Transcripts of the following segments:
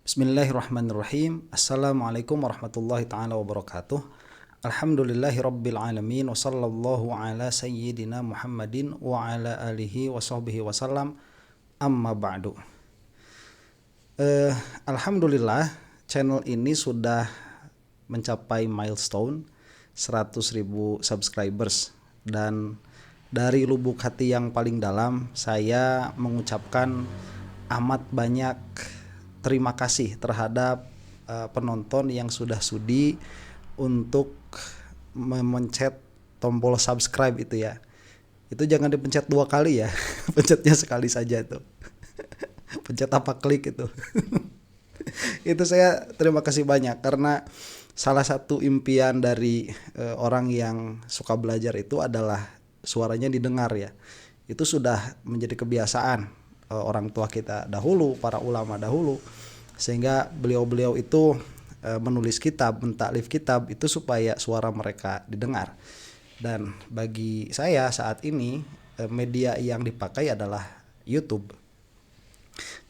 Bismillahirrahmanirrahim. Assalamualaikum warahmatullahi ta'ala wabarakatuh. Alhamdulillahi rabbil alamin. Wa sallallahu ala sayyidina Muhammadin wa ala alihi wa sahbihi wasallam. Amma ba'du. Alhamdulillah, channel ini sudah mencapai milestone 100.000 subscribers. Dan dari lubuk hati yang paling dalam, saya mengucapkan amat banyak terima kasih terhadap penonton yang sudah sudi untuk memencet tombol subscribe itu ya. Itu jangan dipencet 2 kali ya, pencetnya sekali saja tuh. Pencet apa klik itu. Itu saya terima kasih banyak karena salah satu impian dari orang yang suka belajar itu adalah suaranya didengar ya. Itu sudah menjadi kebiasaan orang tua kita dahulu, para ulama dahulu, sehingga beliau-beliau itu menulis kitab, mentaklif kitab itu supaya suara mereka didengar. Dan bagi saya saat ini media yang dipakai adalah YouTube.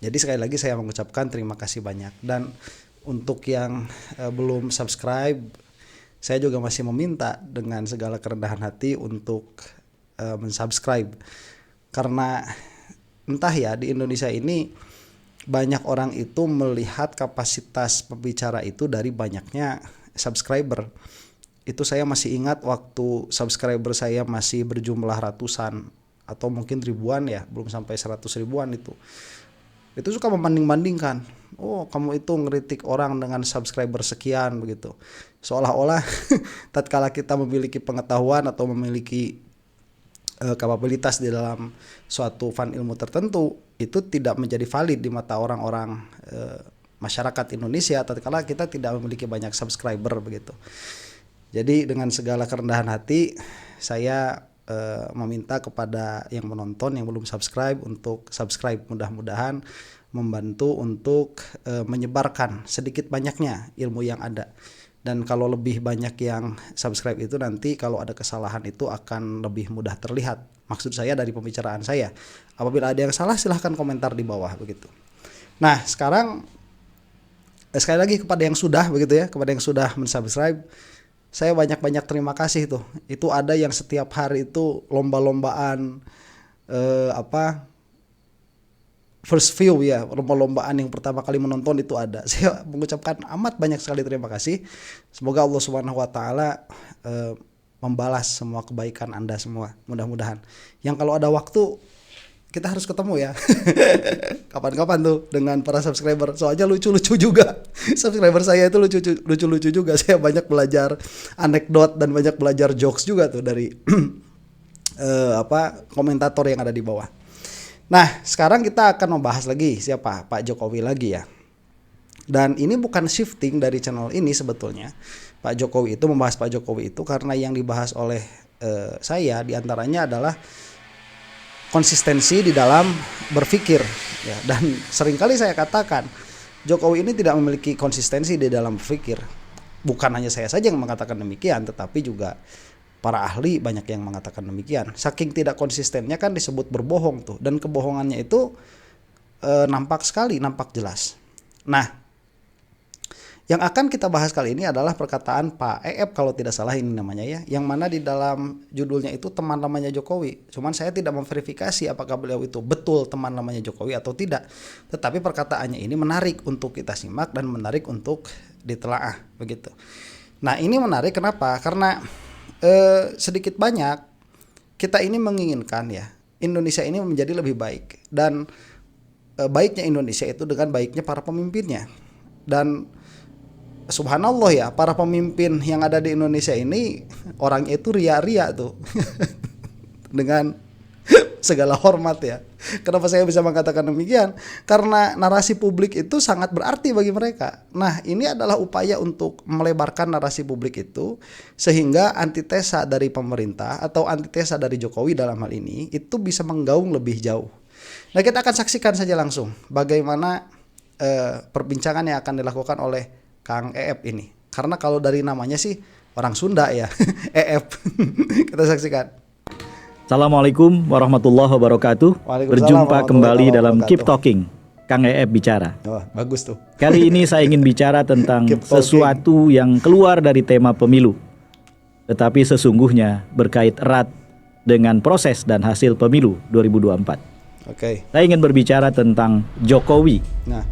Jadi sekali lagi saya mengucapkan terima kasih banyak. Dan untuk yang belum subscribe, saya juga masih meminta dengan segala kerendahan hati untuk mensubscribe. Karena entah ya, di Indonesia ini banyak orang itu melihat kapasitas pembicara itu dari banyaknya subscriber. Itu saya masih ingat waktu subscriber saya masih berjumlah ratusan atau mungkin ribuan ya, belum sampai 100 ribuan itu. Itu suka membanding-bandingkan. Oh, kamu itu ngeritik orang dengan subscriber sekian begitu. Seolah-olah tatkala kita memiliki pengetahuan atau memiliki kapabilitas di dalam suatu fan ilmu tertentu, itu tidak menjadi valid di mata orang-orang masyarakat Indonesia tatkala kita tidak memiliki banyak subscriber begitu. Jadi dengan segala kerendahan hati saya meminta kepada yang menonton yang belum subscribe untuk subscribe, mudah-mudahan membantu untuk menyebarkan sedikit banyaknya ilmu yang ada. Dan kalau lebih banyak yang subscribe itu nanti kalau ada kesalahan itu akan lebih mudah terlihat. Maksud saya dari pembicaraan saya. Apabila ada yang salah silahkan komentar di bawah begitu. Nah sekarang sekali lagi kepada yang sudah begitu ya, kepada yang sudah mensubscribe, saya banyak-banyak terima kasih tuh. Itu ada yang setiap hari itu lomba-lombaan first view ya, lomba-lombaan yang pertama kali menonton itu ada. Saya mengucapkan amat banyak sekali terima kasih. Semoga Allah Subhanahu wa taala membalas semua kebaikan Anda semua, mudah-mudahan. Yang kalau ada waktu kita harus ketemu ya. Kapan-kapan tuh dengan para subscriber. Soalnya lucu-lucu juga. Subscriber saya itu lucu-lucu juga. Saya banyak belajar anekdot dan banyak belajar jokes juga tuh dari komentator yang ada di bawah. Nah, sekarang kita akan membahas lagi siapa? Pak Jokowi lagi ya. Dan ini bukan shifting dari channel ini sebetulnya. Pak Jokowi itu membahas Pak Jokowi itu karena yang dibahas oleh saya diantaranya adalah konsistensi di dalam berpikir ya. Dan seringkali saya katakan Jokowi ini tidak memiliki konsistensi di dalam berpikir. Bukan hanya saya saja yang mengatakan demikian, tetapi juga para ahli banyak yang mengatakan demikian. Saking tidak konsistennya kan disebut berbohong tuh. Dan kebohongannya itu nampak sekali, nampak jelas. Nah, yang akan kita bahas kali ini adalah perkataan Pak EF kalau tidak salah ini namanya ya. Yang mana di dalam judulnya itu teman lamanya Jokowi. Cuman saya tidak memverifikasi apakah beliau itu betul teman lamanya Jokowi atau tidak. Tetapi perkataannya ini menarik untuk kita simak dan menarik untuk ditelaah begitu. Nah, ini menarik kenapa? Karena sedikit banyak kita ini menginginkan ya Indonesia ini menjadi lebih baik, dan baiknya Indonesia itu dengan baiknya para pemimpinnya. Dan subhanallah ya, para pemimpin yang ada di Indonesia ini orangnya itu ria-ria tuh. Dengan segala hormat ya. Kenapa saya bisa mengatakan demikian? Karena narasi publik itu sangat berarti bagi mereka. Nah, ini adalah upaya untuk melebarkan narasi publik itu sehingga antitesa dari pemerintah atau antitesa dari Jokowi dalam hal ini itu bisa menggaung lebih jauh. Nah, kita akan saksikan saja langsung bagaimana perbincangan yang akan dilakukan oleh Kang EF ini. Karena kalau dari namanya sih orang Sunda ya, EF. Kita saksikan. Assalamualaikum warahmatullahi wabarakatuh. Waalaikumsalam Berjumpa warahmatullahi kembali dalam wabarakatuh. Keep Talking. Kang EF bicara. Oh, bagus tuh. Kali ini saya ingin bicara tentang Keep talking. sesuatu yang keluar dari tema pemilu, tetapi sesungguhnya berkait erat dengan proses dan hasil pemilu 2024. Oke. Saya ingin berbicara tentang Jokowi, Nah,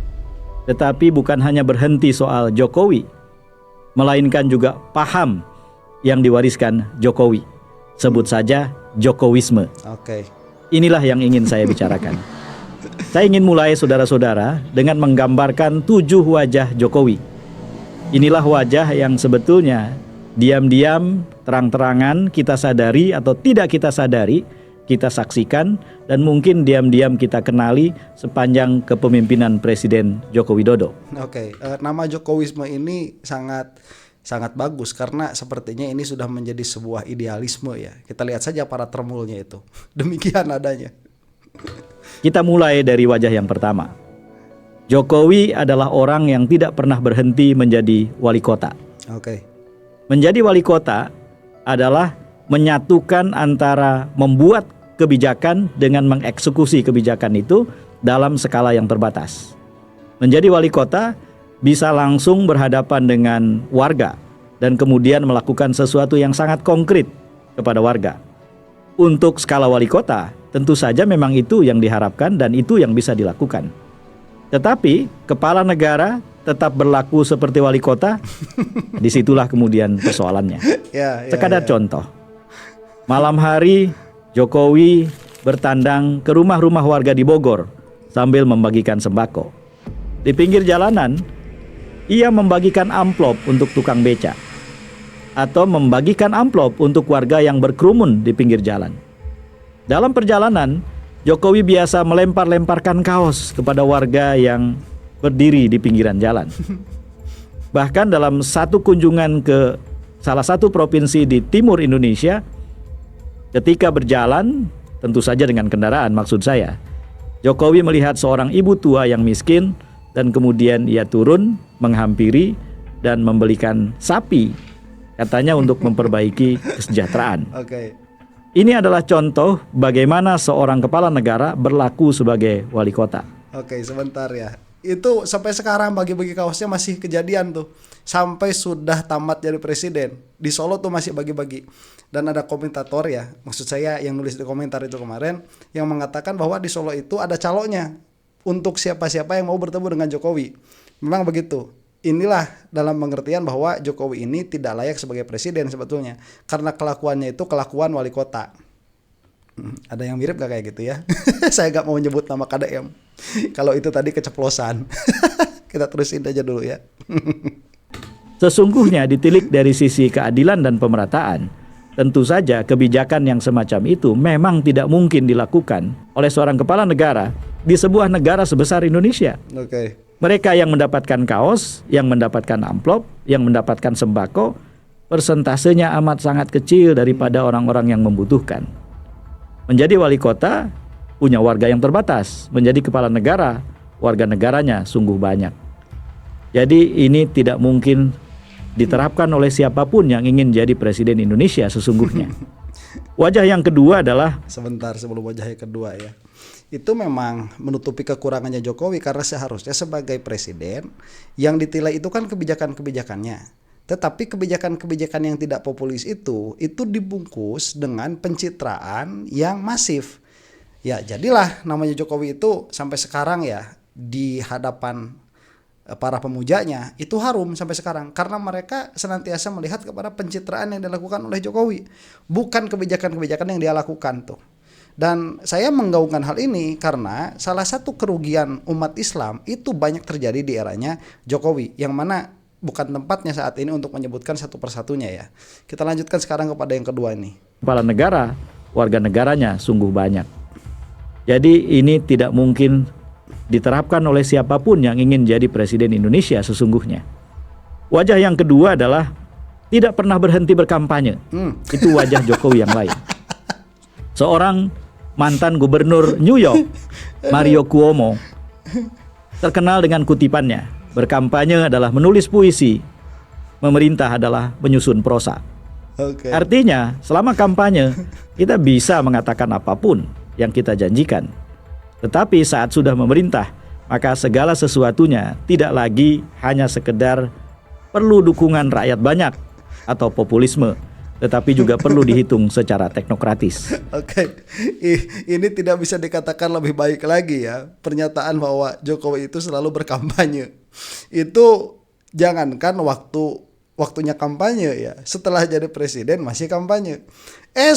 tetapi bukan hanya berhenti soal Jokowi, melainkan juga paham yang diwariskan Jokowi. Sebut saja Jokowisme. oke. Inilah yang ingin saya bicarakan. Saya ingin mulai saudara-saudara dengan menggambarkan 7 wajah Jokowi. Inilah wajah yang sebetulnya diam-diam, terang-terangan kita sadari atau tidak kita sadari, kita saksikan dan mungkin diam-diam kita kenali sepanjang kepemimpinan Presiden Joko Widodo. Oke, nama Jokowisme ini sangat bagus karena sepertinya ini sudah menjadi sebuah idealisme ya. Kita lihat saja para termulnya itu. Demikian adanya. Kita mulai dari wajah yang pertama. Jokowi adalah orang yang tidak pernah berhenti menjadi wali kota. Oke. Menjadi wali kota adalah menyatukan antara membuat kebijakan dengan mengeksekusi kebijakan itu dalam skala yang terbatas. Menjadi wali kota bisa langsung berhadapan dengan warga dan kemudian melakukan sesuatu yang sangat konkret kepada warga. Untuk skala wali kota, tentu saja memang itu yang diharapkan dan itu yang bisa dilakukan. Tetapi kepala negara tetap berlaku seperti wali kota, disitulah kemudian persoalannya. Sekadar contoh, malam hari Jokowi bertandang ke rumah-rumah warga di Bogor sambil membagikan sembako. Di pinggir jalanan, ia membagikan amplop untuk tukang beca atau membagikan amplop untuk warga yang berkerumun di pinggir jalan. Dalam perjalanan, Jokowi biasa melempar-lemparkan kaos kepada warga yang berdiri di pinggiran jalan. Bahkan dalam satu kunjungan ke salah satu provinsi di timur Indonesia, ketika berjalan, tentu saja dengan kendaraan maksud saya, Jokowi melihat seorang ibu tua yang miskin dan kemudian ia turun menghampiri dan membelikan sapi, katanya untuk memperbaiki kesejahteraan. Oke. Ini adalah contoh bagaimana seorang kepala negara berlaku sebagai wali kota. Oke, sebentar ya. Itu sampai sekarang bagi-bagi kaosnya masih kejadian tuh. Sampai sudah tamat jadi presiden. Di Solo tuh masih bagi-bagi. Dan ada komentator ya, maksud saya yang nulis di komentar itu kemarin, yang mengatakan bahwa di Solo itu ada calonnya untuk siapa-siapa yang mau bertemu dengan Jokowi. Memang begitu. Inilah dalam pengertian bahwa Jokowi ini tidak layak sebagai presiden sebetulnya. Karena kelakuannya itu kelakuan wali kota. Ada yang mirip gak kayak gitu ya? Saya gak mau nyebut nama KDM. Kalau itu tadi keceplosan. Kita terusin aja dulu ya. Sesungguhnya ditilik dari sisi keadilan dan pemerataan, tentu saja kebijakan yang semacam itu memang tidak mungkin dilakukan oleh seorang kepala negara di sebuah negara sebesar Indonesia. Oke. Mereka yang mendapatkan kaos, yang mendapatkan amplop, yang mendapatkan sembako, persentasenya amat sangat kecil daripada orang-orang yang membutuhkan. Menjadi wali kota, punya warga yang terbatas. Menjadi kepala negara, warga negaranya sungguh banyak. Jadi ini tidak mungkin diterapkan oleh siapapun yang ingin jadi presiden Indonesia sesungguhnya. Wajah yang kedua adalah... Sebentar sebelum wajah yang kedua ya. Itu memang menutupi kekurangannya Jokowi karena seharusnya sebagai presiden yang ditilai itu kan kebijakan-kebijakannya. Tetapi kebijakan-kebijakan yang tidak populis itu dibungkus dengan pencitraan yang masif. Ya jadilah namanya Jokowi itu sampai sekarang ya di hadapan para pemujanya itu harum sampai sekarang karena mereka senantiasa melihat kepada pencitraan yang dilakukan oleh Jokowi, bukan kebijakan-kebijakan yang dia lakukan tuh. Dan saya menggaungkan hal ini karena salah satu kerugian umat Islam itu banyak terjadi di eranya Jokowi, yang mana bukan tempatnya saat ini untuk menyebutkan satu persatunya ya. Kita lanjutkan sekarang kepada yang kedua ini. Kepala negara, warga negaranya sungguh banyak. Jadi ini tidak mungkin diterapkan oleh siapapun yang ingin jadi presiden Indonesia sesungguhnya. Wajah yang kedua adalah tidak pernah berhenti berkampanye. Itu wajah Jokowi yang lain. Seorang mantan gubernur New York, Mario Cuomo, terkenal dengan kutipannya, berkampanye adalah menulis puisi, memerintah adalah menyusun prosa. Artinya, selama kampanye, kita bisa mengatakan apapun yang kita janjikan. Tetapi saat sudah memerintah, maka segala sesuatunya tidak lagi hanya sekedar perlu dukungan rakyat banyak atau populisme, tetapi juga perlu dihitung secara teknokratis. Oke, ini tidak bisa dikatakan lebih baik lagi ya. Pernyataan bahwa Jokowi itu selalu berkampanye. Itu jangankan waktunya kampanye ya. Setelah jadi presiden masih kampanye.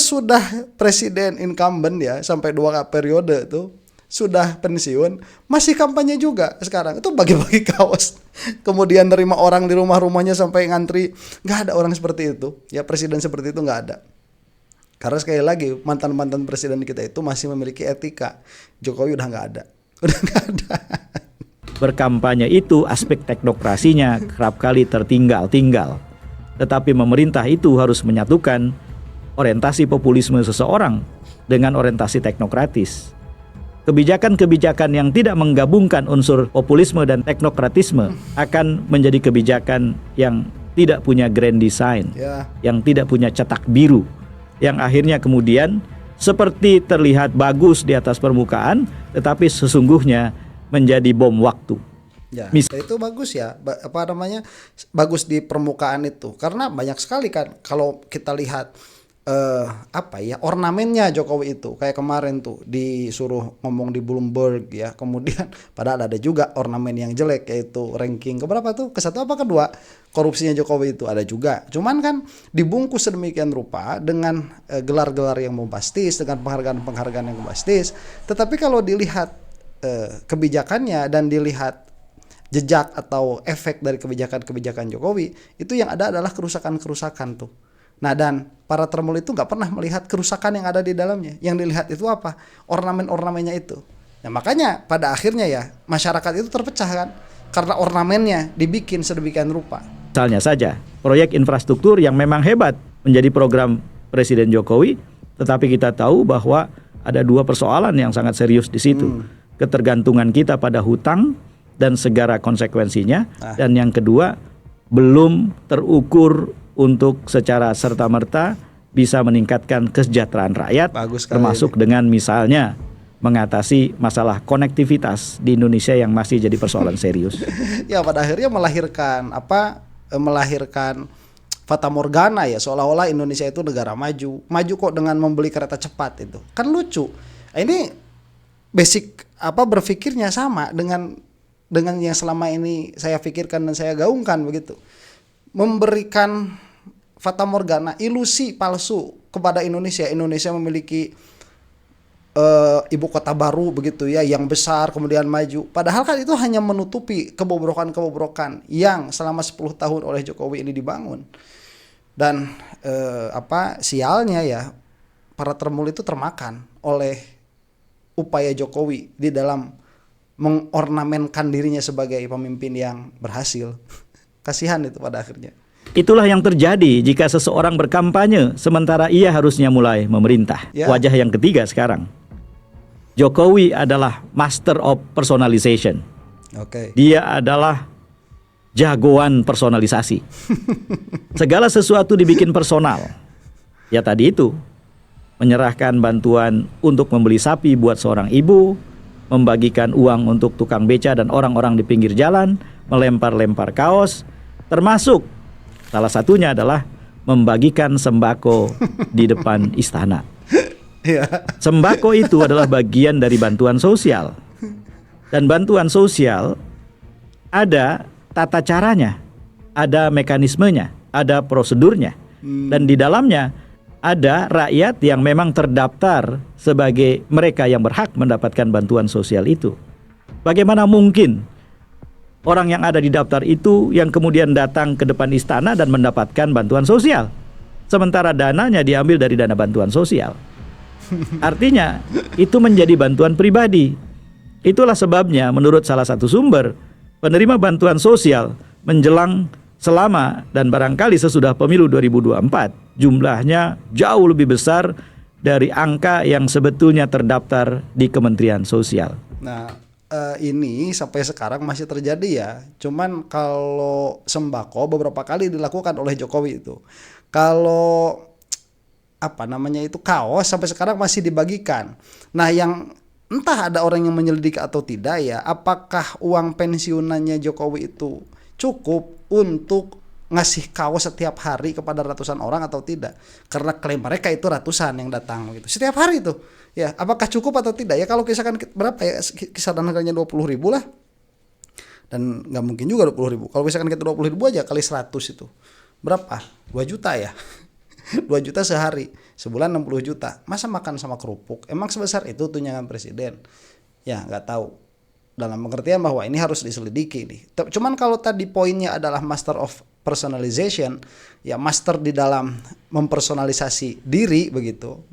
Sudah presiden incumbent ya sampai 2 periode tuh. Sudah pensiun masih kampanye juga sekarang. Itu bagi-bagi kaos, kemudian nerima orang di rumahnya sampai ngantri. Nggak ada orang seperti itu ya, presiden seperti itu nggak ada. Karena sekali lagi mantan presiden kita itu masih memiliki etika. Jokowi udah nggak ada. Berkampanye itu aspek teknokrasinya kerap kali tertinggal. Tetapi pemerintah itu harus menyatukan orientasi populisme seseorang dengan orientasi teknokratis. Kebijakan-kebijakan yang tidak menggabungkan unsur populisme dan teknokratisme akan menjadi kebijakan yang tidak punya grand design, yang tidak punya cetak biru, yang akhirnya kemudian seperti terlihat bagus di atas permukaan, tetapi sesungguhnya menjadi bom waktu. Ya, itu bagus ya, bagus di permukaan itu, karena banyak sekali kan kalau kita lihat ornamennya Jokowi itu kayak kemarin tuh disuruh ngomong di Bloomberg ya, kemudian padahal ada juga ornamen yang jelek, yaitu ranking keberapa tuh, ke-1 apa ke-2 korupsinya Jokowi itu ada juga, cuman kan dibungkus sedemikian rupa dengan gelar-gelar yang bombastis, dengan penghargaan yang bombastis. Tetapi kalau dilihat kebijakannya dan dilihat jejak atau efek dari kebijakan Jokowi, itu yang ada adalah kerusakan tuh. Nah, dan para termul itu nggak pernah melihat kerusakan yang ada di dalamnya. Yang dilihat itu apa? Ornamen-ornamennya itu. Nah, makanya pada akhirnya ya masyarakat itu terpecah kan, karena ornamennya dibikin sedemikian rupa. Misalnya saja proyek infrastruktur yang memang hebat menjadi program Presiden Jokowi, tetapi kita tahu bahwa ada 2 persoalan yang sangat serius di situ. Ketergantungan kita pada hutang dan segala konsekuensinya, dan yang kedua belum terukur untuk secara serta-merta bisa meningkatkan kesejahteraan rakyat, termasuk dengan misalnya mengatasi masalah konektivitas di Indonesia yang masih jadi persoalan serius. Ya, pada akhirnya melahirkan fata morgana ya, seolah-olah Indonesia itu negara maju kok dengan membeli kereta cepat. Itu kan lucu. Ini basic berpikirnya sama dengan yang selama ini saya pikirkan dan saya gaungkan begitu. Memberikan fata morgana, ilusi palsu kepada Indonesia. Indonesia memiliki ibu kota baru begitu ya, yang besar kemudian maju. Padahal kan itu hanya menutupi kebobrokan yang selama 10 tahun oleh Jokowi ini dibangun. Dan sialnya ya, para termul itu termakan oleh upaya Jokowi di dalam mengornamenkan dirinya sebagai pemimpin yang berhasil. Kasihan itu pada akhirnya. Itulah yang terjadi jika seseorang berkampanye sementara ia harusnya mulai memerintah. Wajah yang ketiga sekarang. Jokowi adalah master of personalization. Dia adalah jagoan personalisasi. Segala sesuatu dibikin personal. Ya tadi itu, menyerahkan bantuan untuk membeli sapi buat seorang ibu, membagikan uang untuk tukang beca dan orang-orang di pinggir jalan, melempar-lempar kaos, termasuk salah satunya adalah membagikan sembako di depan istana. Sembako itu adalah bagian dari bantuan sosial. Dan bantuan sosial ada tata caranya, ada mekanismenya, ada prosedurnya. Dan di dalamnya ada rakyat yang memang terdaftar sebagai mereka yang berhak mendapatkan bantuan sosial itu. Bagaimana mungkin orang yang ada di daftar itu yang kemudian datang ke depan istana dan mendapatkan bantuan sosial, sementara dananya diambil dari dana bantuan sosial? Artinya itu menjadi bantuan pribadi. Itulah sebabnya menurut salah satu sumber, penerima bantuan sosial menjelang, selama dan barangkali sesudah pemilu 2024 jumlahnya jauh lebih besar dari angka yang sebetulnya terdaftar di Kementerian Sosial. Nah, ini sampai sekarang masih terjadi ya. Cuman kalau sembako beberapa kali dilakukan oleh Jokowi itu. Kalau kaos sampai sekarang masih dibagikan. Nah, yang entah ada orang yang menyelidiki atau tidak ya, apakah uang pensiunannya Jokowi itu cukup untuk ngasih kaos setiap hari kepada ratusan orang atau tidak, karena klaim mereka itu ratusan yang datang gitu setiap hari itu ya, apakah cukup atau tidak ya. Kalau misalkan berapa ya, kisaran harganya 20.000 lah, dan nggak mungkin juga 20.000. Kalau misalkan kita 20.000 aja kali 100 itu berapa, 2 juta ya. 2 juta sehari, sebulan 60 juta. Masa makan sama kerupuk? Emang sebesar itu tunjangan presiden? Ya nggak tahu. Dalam pengertian bahwa ini harus diselidiki nih. Cuman kalau tadi poinnya adalah master of personalization, ya master di dalam mempersonalisasi diri begitu,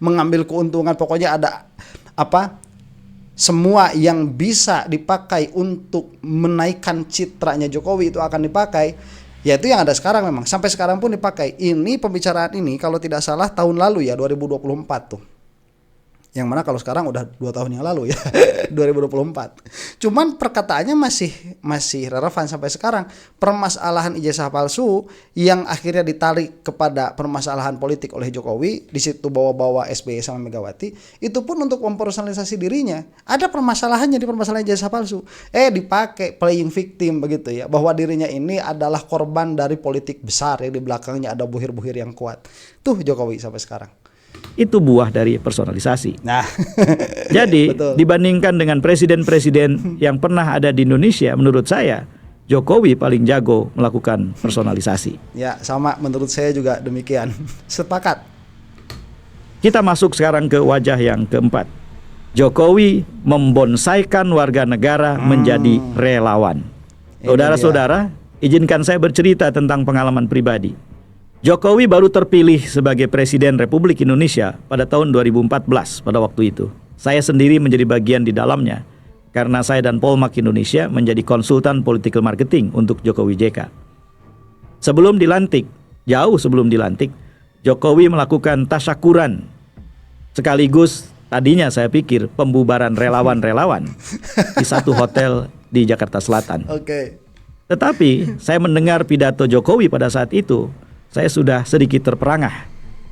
mengambil keuntungan, pokoknya ada apa? Semua yang bisa dipakai untuk menaikkan citranya Jokowi itu akan dipakai. Ya itu yang ada sekarang, memang sampai sekarang pun dipakai. Ini pembicaraan ini kalau tidak salah tahun lalu ya, 2024 tuh. Yang mana kalau sekarang udah 2 tahun yang lalu ya, 2024. Cuman perkataannya masih relevan sampai sekarang. Permasalahan ijazah palsu yang akhirnya ditarik kepada permasalahan politik oleh Jokowi, di situ bawa-bawa SBY sama Megawati, itu pun untuk mempersonalisasi dirinya. Ada permasalahannya di permasalahan ijazah palsu. Dipakai playing victim begitu ya, bahwa dirinya ini adalah korban dari politik besar yang di belakangnya ada buhir-buhir yang kuat. Tuh Jokowi sampai sekarang. Itu buah dari personalisasi. Nah, jadi betul. dibandingkan dengan presiden-presiden yang pernah ada di Indonesia, menurut saya Jokowi paling jago melakukan personalisasi. Ya, sama menurut saya juga demikian. Sepakat. Kita masuk sekarang ke wajah yang keempat. Jokowi membonsaikan warga negara menjadi relawan. Saudara-saudara, izinkan saya bercerita tentang pengalaman pribadi. Jokowi baru terpilih sebagai Presiden Republik Indonesia pada tahun 2014 pada waktu itu. Saya sendiri menjadi bagian di dalamnya karena saya dan Polmark Indonesia menjadi konsultan political marketing untuk Jokowi JK. Sebelum dilantik, jauh sebelum dilantik, Jokowi melakukan tasyakuran. Sekaligus tadinya saya pikir pembubaran relawan-relawan di satu hotel di Jakarta Selatan. Oke. Tetapi saya mendengar pidato Jokowi pada saat itu, saya sudah sedikit terperangah.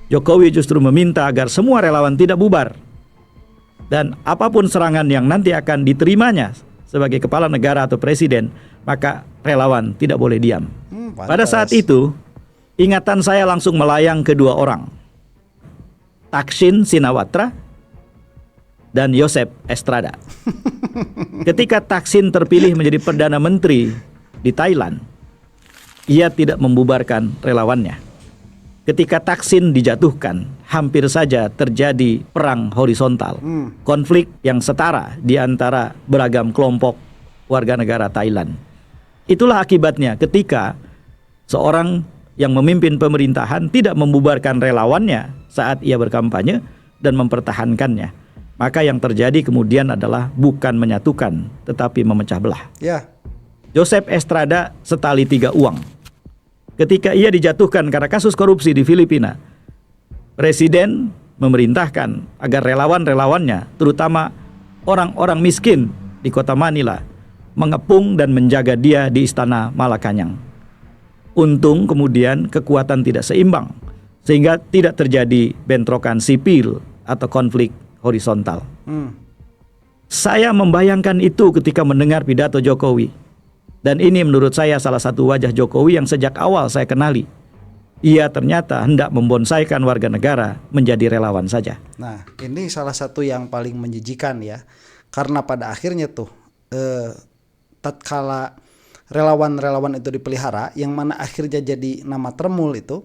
Jokowi justru meminta agar semua relawan tidak bubar. Dan apapun serangan yang nanti akan diterimanya sebagai kepala negara atau presiden, maka relawan tidak boleh diam. Pada saat itu, ingatan saya langsung melayang ke 2 orang. Thaksin Shinawatra dan Joseph Estrada. Ketika Thaksin terpilih menjadi Perdana Menteri di Thailand, ia tidak membubarkan relawannya. Ketika Thaksin dijatuhkan, hampir saja terjadi perang horizontal, konflik yang setara di antara beragam kelompok warga negara Thailand. Itulah akibatnya ketika seorang yang memimpin pemerintahan tidak membubarkan relawannya saat ia berkampanye dan mempertahankannya. Maka yang terjadi kemudian adalah bukan menyatukan, tetapi memecah belah. Ya. Joseph Estrada setali 3 uang. Ketika ia dijatuhkan karena kasus korupsi di Filipina, Presiden memerintahkan agar relawan-relawannya, terutama orang-orang miskin di kota Manila, mengepung dan menjaga dia di Istana Malacañang. Untung kemudian kekuatan tidak seimbang, sehingga tidak terjadi bentrokan sipil atau konflik horizontal. Saya membayangkan itu ketika mendengar pidato Jokowi. Dan ini menurut saya salah satu wajah Jokowi yang sejak awal saya kenali. Ia ternyata hendak membonsaikan warga negara menjadi relawan saja. Nah, ini salah satu yang paling menjijikan ya. Karena pada akhirnya tuh tatkala relawan-relawan itu dipelihara, yang mana akhirnya jadi nama Tremul itu,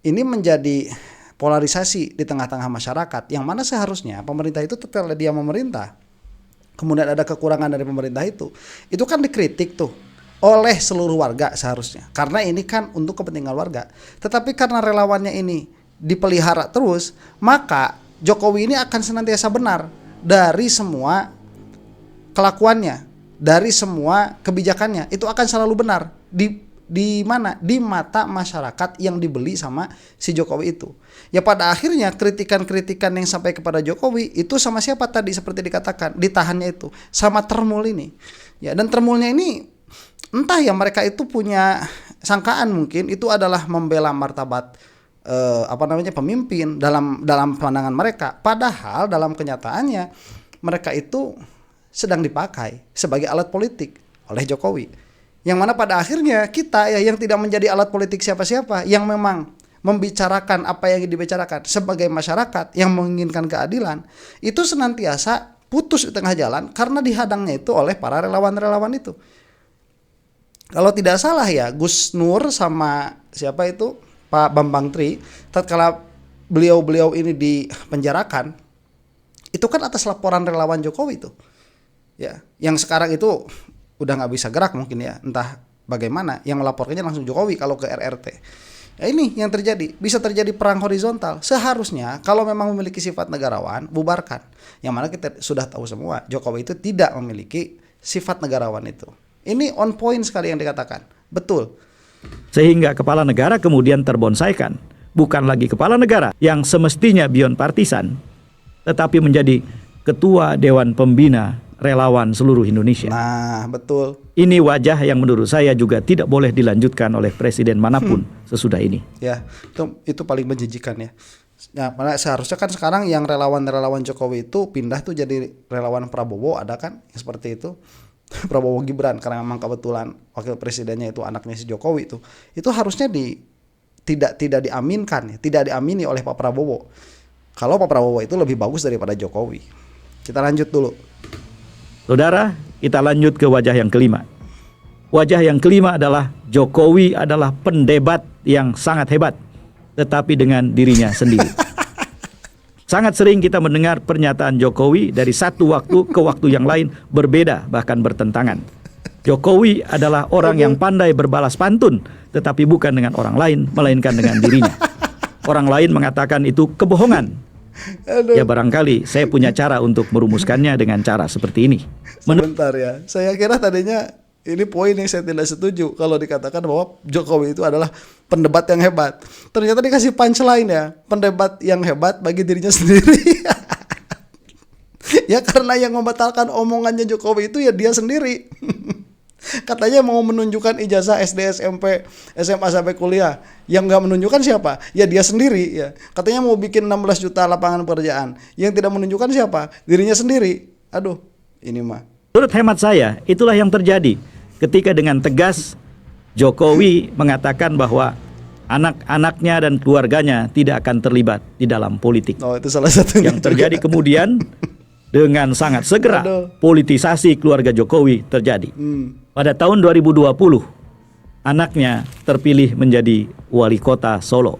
ini menjadi polarisasi di tengah-tengah masyarakat, yang mana seharusnya pemerintah itu tetap dia memerintah. Kemudian ada kekurangan dari pemerintah itu kan dikritik tuh oleh seluruh warga seharusnya, karena ini kan untuk kepentingan warga. Tetapi karena relawannya ini dipelihara terus, maka Jokowi ini akan senantiasa benar dari semua kelakuannya, dari semua kebijakannya, itu akan selalu benar di mana? Di mata masyarakat yang dibeli sama si Jokowi itu. Ya pada akhirnya kritikan-kritikan yang sampai kepada Jokowi itu sama siapa tadi seperti dikatakan, ditahannya itu sama Tremul ini. Ya, dan Tremulnya ini entah ya, mereka itu punya sangkaan mungkin itu adalah membela martabat pemimpin dalam pandangan mereka. Padahal dalam kenyataannya mereka itu sedang dipakai sebagai alat politik oleh Jokowi. Yang mana pada akhirnya kita ya yang tidak menjadi alat politik siapa-siapa, yang memang membicarakan apa yang dibicarakan sebagai masyarakat yang menginginkan keadilan, itu senantiasa putus di tengah jalan karena dihadangnya itu oleh para relawan-relawan itu. Kalau tidak salah ya, Gus Nur sama siapa itu Pak Bambang Tri, tatkala beliau-beliau ini dipenjarakan, itu kan atas laporan relawan Jokowi itu. Ya, yang sekarang itu udah nggak bisa gerak mungkin ya, entah bagaimana, yang melaporkannya langsung Jokowi kalau ke RRT. Ya ini yang terjadi, bisa terjadi perang horizontal. Seharusnya kalau memang memiliki sifat negarawan, bubarkan. Yang mana kita sudah tahu semua, Jokowi itu tidak memiliki sifat negarawan itu. Ini on point sekali yang dikatakan, betul. Sehingga kepala negara kemudian terbonsaikan, bukan lagi kepala negara yang semestinya beyond partisan, tetapi menjadi ketua Dewan Pembina Relawan seluruh Indonesia. Nah, betul. Ini wajah yang menurut saya juga tidak boleh dilanjutkan oleh presiden manapun sesudah ini. Ya, itu paling menjijikan ya. Nah, seharusnya kan sekarang yang relawan-relawan Jokowi itu pindah tuh jadi relawan Prabowo, ada kan yang seperti itu. Prabowo Gibran, karena memang kebetulan wakil presidennya itu anaknya si Jokowi itu harusnya tidak diaminkan ya, tidak diamini oleh Pak Prabowo. Kalau Pak Prabowo itu lebih bagus daripada Jokowi. Kita lanjut dulu. Saudara, kita lanjut ke wajah yang kelima. Wajah yang kelima adalah Jokowi adalah pendebat yang sangat hebat, tetapi dengan dirinya sendiri. Sangat sering kita mendengar pernyataan Jokowi dari satu waktu ke waktu yang lain berbeda, bahkan bertentangan. Jokowi adalah orang yang pandai berbalas pantun, tetapi bukan dengan orang lain, melainkan dengan dirinya. Orang lain mengatakan itu kebohongan. Ya barangkali saya punya cara untuk merumuskannya dengan cara seperti ini. Sebentar ya, saya kira tadinya ini poin yang saya tidak setuju kalau dikatakan bahwa Jokowi itu adalah pendebat yang hebat. Ternyata dikasih punchline ya, pendebat yang hebat bagi dirinya sendiri. Ya karena yang membatalkan omongannya Jokowi itu ya dia sendiri. Katanya mau menunjukkan ijazah SD, SMP, SMA sampai kuliah. Yang nggak menunjukkan siapa? Ya dia sendiri ya. Katanya mau bikin 16 juta lapangan pekerjaan. Yang tidak menunjukkan siapa? Dirinya sendiri. Aduh, ini mah. Menurut hemat saya, itulah yang terjadi ketika dengan tegas Jokowi mengatakan bahwa anak-anaknya dan keluarganya tidak akan terlibat di dalam politik. Oh, itu salah satunya. Yang terjadi kemudian dengan sangat segera politisasi keluarga Jokowi terjadi. Pada tahun 2020, anaknya terpilih menjadi wali kota Solo.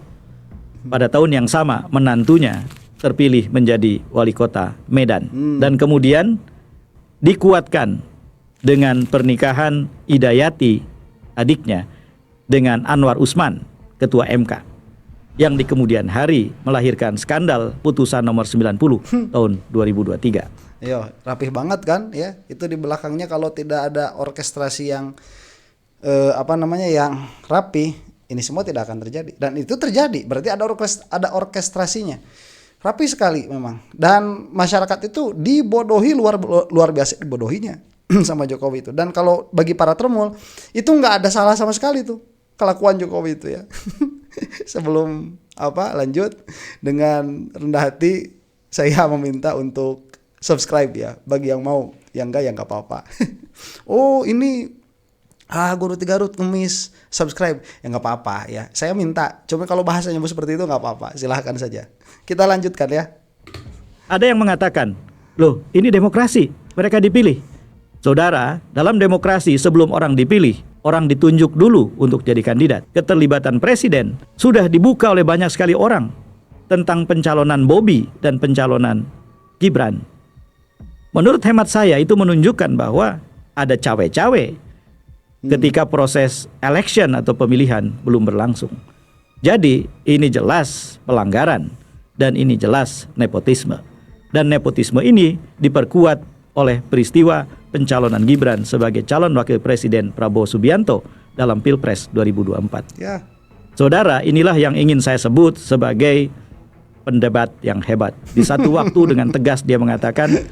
Pada tahun yang sama, menantunya terpilih menjadi wali kota Medan. Dan kemudian dikuatkan dengan pernikahan Hidayati, adiknya, dengan Anwar Usman, ketua MK, yang di kemudian hari melahirkan skandal putusan nomor 90 tahun 2023. Yo, rapih banget kan ya. Itu di belakangnya kalau tidak ada orkestrasi yang yang rapi, ini semua tidak akan terjadi. Dan itu terjadi, berarti ada orkestrasinya. Rapi sekali memang. Dan masyarakat itu dibodohi luar biasa dibodohinya sama Jokowi itu. Dan kalau bagi para tremul itu nggak ada salah sama sekali tuh kelakuan Jokowi itu ya. Sebelum lanjut, dengan rendah hati saya meminta untuk subscribe ya, bagi yang mau, yang enggak ya enggak apa-apa. Oh ini Guru Tiga Garut ngemis, subscribe ya enggak apa-apa ya. Saya minta, cuma kalau bahasanya seperti itu enggak apa-apa, silahkan saja. Kita lanjutkan ya. Ada yang mengatakan, loh ini demokrasi, mereka dipilih. Saudara, dalam demokrasi sebelum orang dipilih, orang ditunjuk dulu untuk jadi kandidat. Keterlibatan presiden sudah dibuka oleh banyak sekali orang tentang pencalonan Bobi dan pencalonan Gibran. Menurut hemat saya itu menunjukkan bahwa ada cawe-cawe ketika proses election atau pemilihan belum berlangsung. Jadi ini jelas pelanggaran dan ini jelas nepotisme. Dan nepotisme ini diperkuat oleh peristiwa pencalonan Gibran sebagai calon wakil presiden Prabowo Subianto dalam Pilpres 2024. Ya. Saudara, inilah yang ingin saya sebut sebagai pendebat yang hebat. Di satu waktu dengan tegas dia mengatakan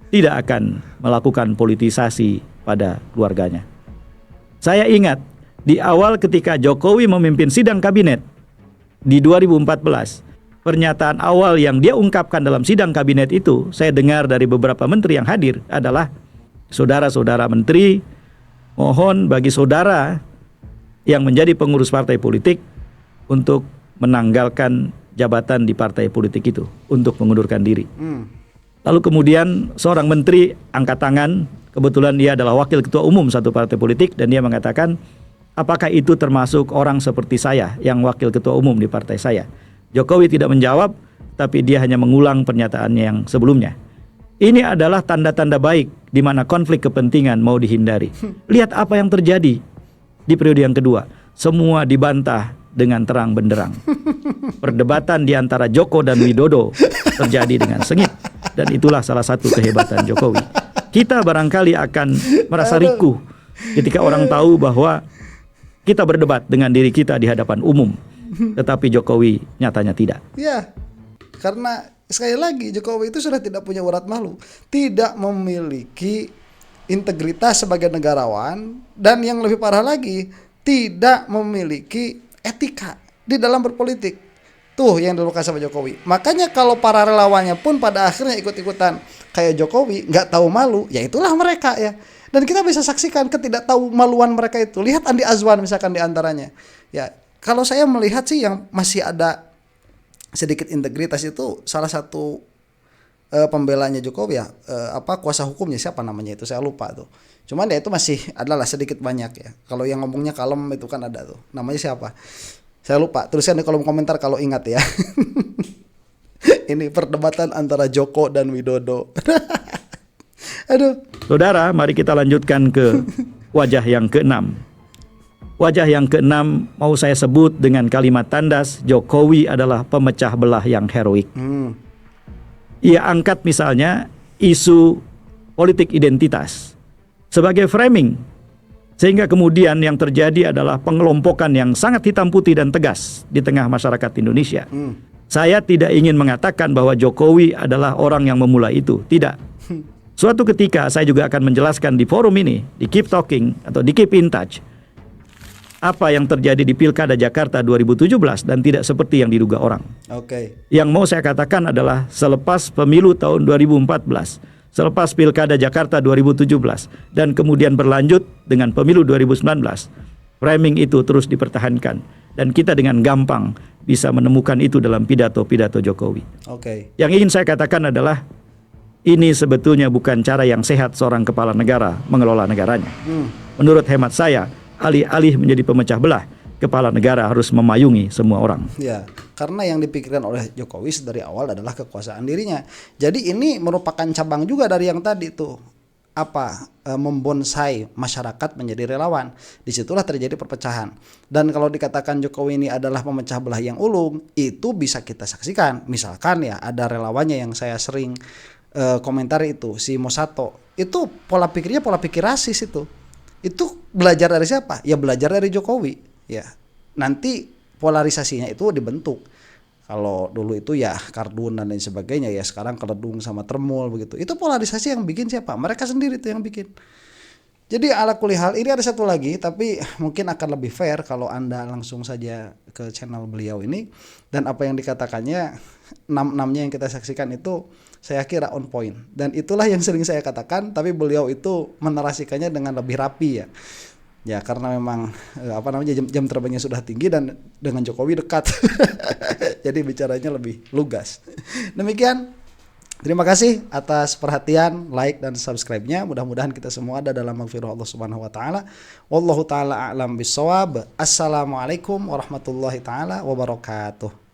tidak akan melakukan politisasi pada keluarganya. Saya ingat di awal ketika Jokowi memimpin sidang kabinet di 2014, pernyataan awal yang dia ungkapkan dalam sidang kabinet itu, saya dengar dari beberapa menteri yang hadir adalah, saudara-saudara menteri, mohon bagi saudara yang menjadi pengurus partai politik untuk menanggalkan jabatan di partai politik itu, untuk mengundurkan diri. Lalu kemudian seorang menteri angkat tangan, kebetulan dia adalah wakil ketua umum satu partai politik, dan dia mengatakan, apakah itu termasuk orang seperti saya yang wakil ketua umum di partai saya? Jokowi tidak menjawab, tapi dia hanya mengulang pernyataannya yang sebelumnya. Ini adalah tanda-tanda baik di mana konflik kepentingan mau dihindari. Lihat apa yang terjadi di periode yang kedua. Semua dibantah dengan terang benderang. Perdebatan di antara Joko dan Widodo terjadi dengan sengit. Dan itulah salah satu kehebatan Jokowi. Kita barangkali akan merasa rikuh ketika orang tahu bahwa kita berdebat dengan diri kita di hadapan umum. Tetapi Jokowi nyatanya tidak. Ya, karena sekali lagi Jokowi itu sudah tidak punya urat malu, tidak memiliki integritas sebagai negarawan, dan yang lebih parah lagi, tidak memiliki etika di dalam berpolitik. Tuh yang dilakukan sama Jokowi. Makanya kalau para relawannya pun pada akhirnya ikut-ikutan kayak Jokowi, nggak tahu malu, ya itulah mereka ya. Dan kita bisa saksikan ketidaktahumaluan mereka itu. Lihat Andi Azwan misalkan di antaranya. Ya, kalau saya melihat sih yang masih ada sedikit integritas itu salah satu pembelanya Jokowi ya, kuasa hukumnya siapa namanya itu saya lupa tuh. Cuman ya itu masih adalah sedikit banyak ya. Kalau yang ngomongnya kalem itu kan ada tuh. Namanya siapa? Saya lupa. Tuliskan di kolom komentar kalau ingat ya. Ini perdebatan antara Joko dan Widodo. Aduh. Saudara, mari kita lanjutkan ke wajah yang keenam. Wajah yang keenam mau saya sebut dengan kalimat tandas, Jokowi adalah pemecah belah yang heroik. Ia angkat misalnya isu politik identitas sebagai framing, sehingga kemudian yang terjadi adalah pengelompokan yang sangat hitam putih dan tegas di tengah masyarakat Indonesia. Saya tidak ingin mengatakan bahwa Jokowi adalah orang yang memulai itu, tidak. Suatu ketika saya juga akan menjelaskan di forum ini, di Keep Talking atau di Keep in Touch, apa yang terjadi di Pilkada Jakarta 2017 dan tidak seperti yang diduga orang. Yang mau saya katakan adalah selepas pemilu tahun 2014, selepas Pilkada Jakarta 2017, dan kemudian berlanjut dengan pemilu 2019, framing itu terus dipertahankan. Dan kita dengan gampang bisa menemukan itu dalam pidato-pidato Jokowi. Yang ingin saya katakan adalah, ini sebetulnya bukan cara yang sehat seorang kepala negara mengelola negaranya. Menurut hemat saya, alih-alih menjadi pemecah belah, kepala negara harus memayungi semua orang. Ya, karena yang dipikirkan oleh Jokowi dari awal adalah kekuasaan dirinya. Jadi ini merupakan cabang juga dari yang tadi tuh, membonsai masyarakat menjadi relawan. Disitulah terjadi perpecahan. Dan kalau dikatakan Jokowi ini adalah pemecah belah yang ulung, itu bisa kita saksikan. Misalkan ya ada relawannya yang saya sering komentar itu, si Mosato, itu pola pikirnya pola pikir rasis itu. Itu belajar dari siapa? Ya belajar dari Jokowi. Ya, nanti polarisasinya itu dibentuk. Kalau dulu itu ya Kardun dan lain sebagainya, ya sekarang Keledung sama Tremul begitu. Itu polarisasi yang bikin siapa? Mereka sendiri tuh yang bikin. Jadi ala kulihal ini ada satu lagi, tapi mungkin akan lebih fair kalau Anda langsung saja ke channel beliau ini, dan apa yang dikatakannya, 6-6-nya yang kita saksikan itu saya kira on point, dan itulah yang sering saya katakan, tapi beliau itu menarasikannya dengan lebih rapi ya. Ya karena memang jam terbangnya sudah tinggi dan dengan Jokowi dekat. Jadi bicaranya lebih lugas. Demikian. Terima kasih atas perhatian, like dan subscribe-nya. Mudah-mudahan kita semua ada dalam maghfirah Allah Subhanahu wa taala. Wallahu taala a'lam bissawab. Assalamualaikum warahmatullahi taala wabarakatuh.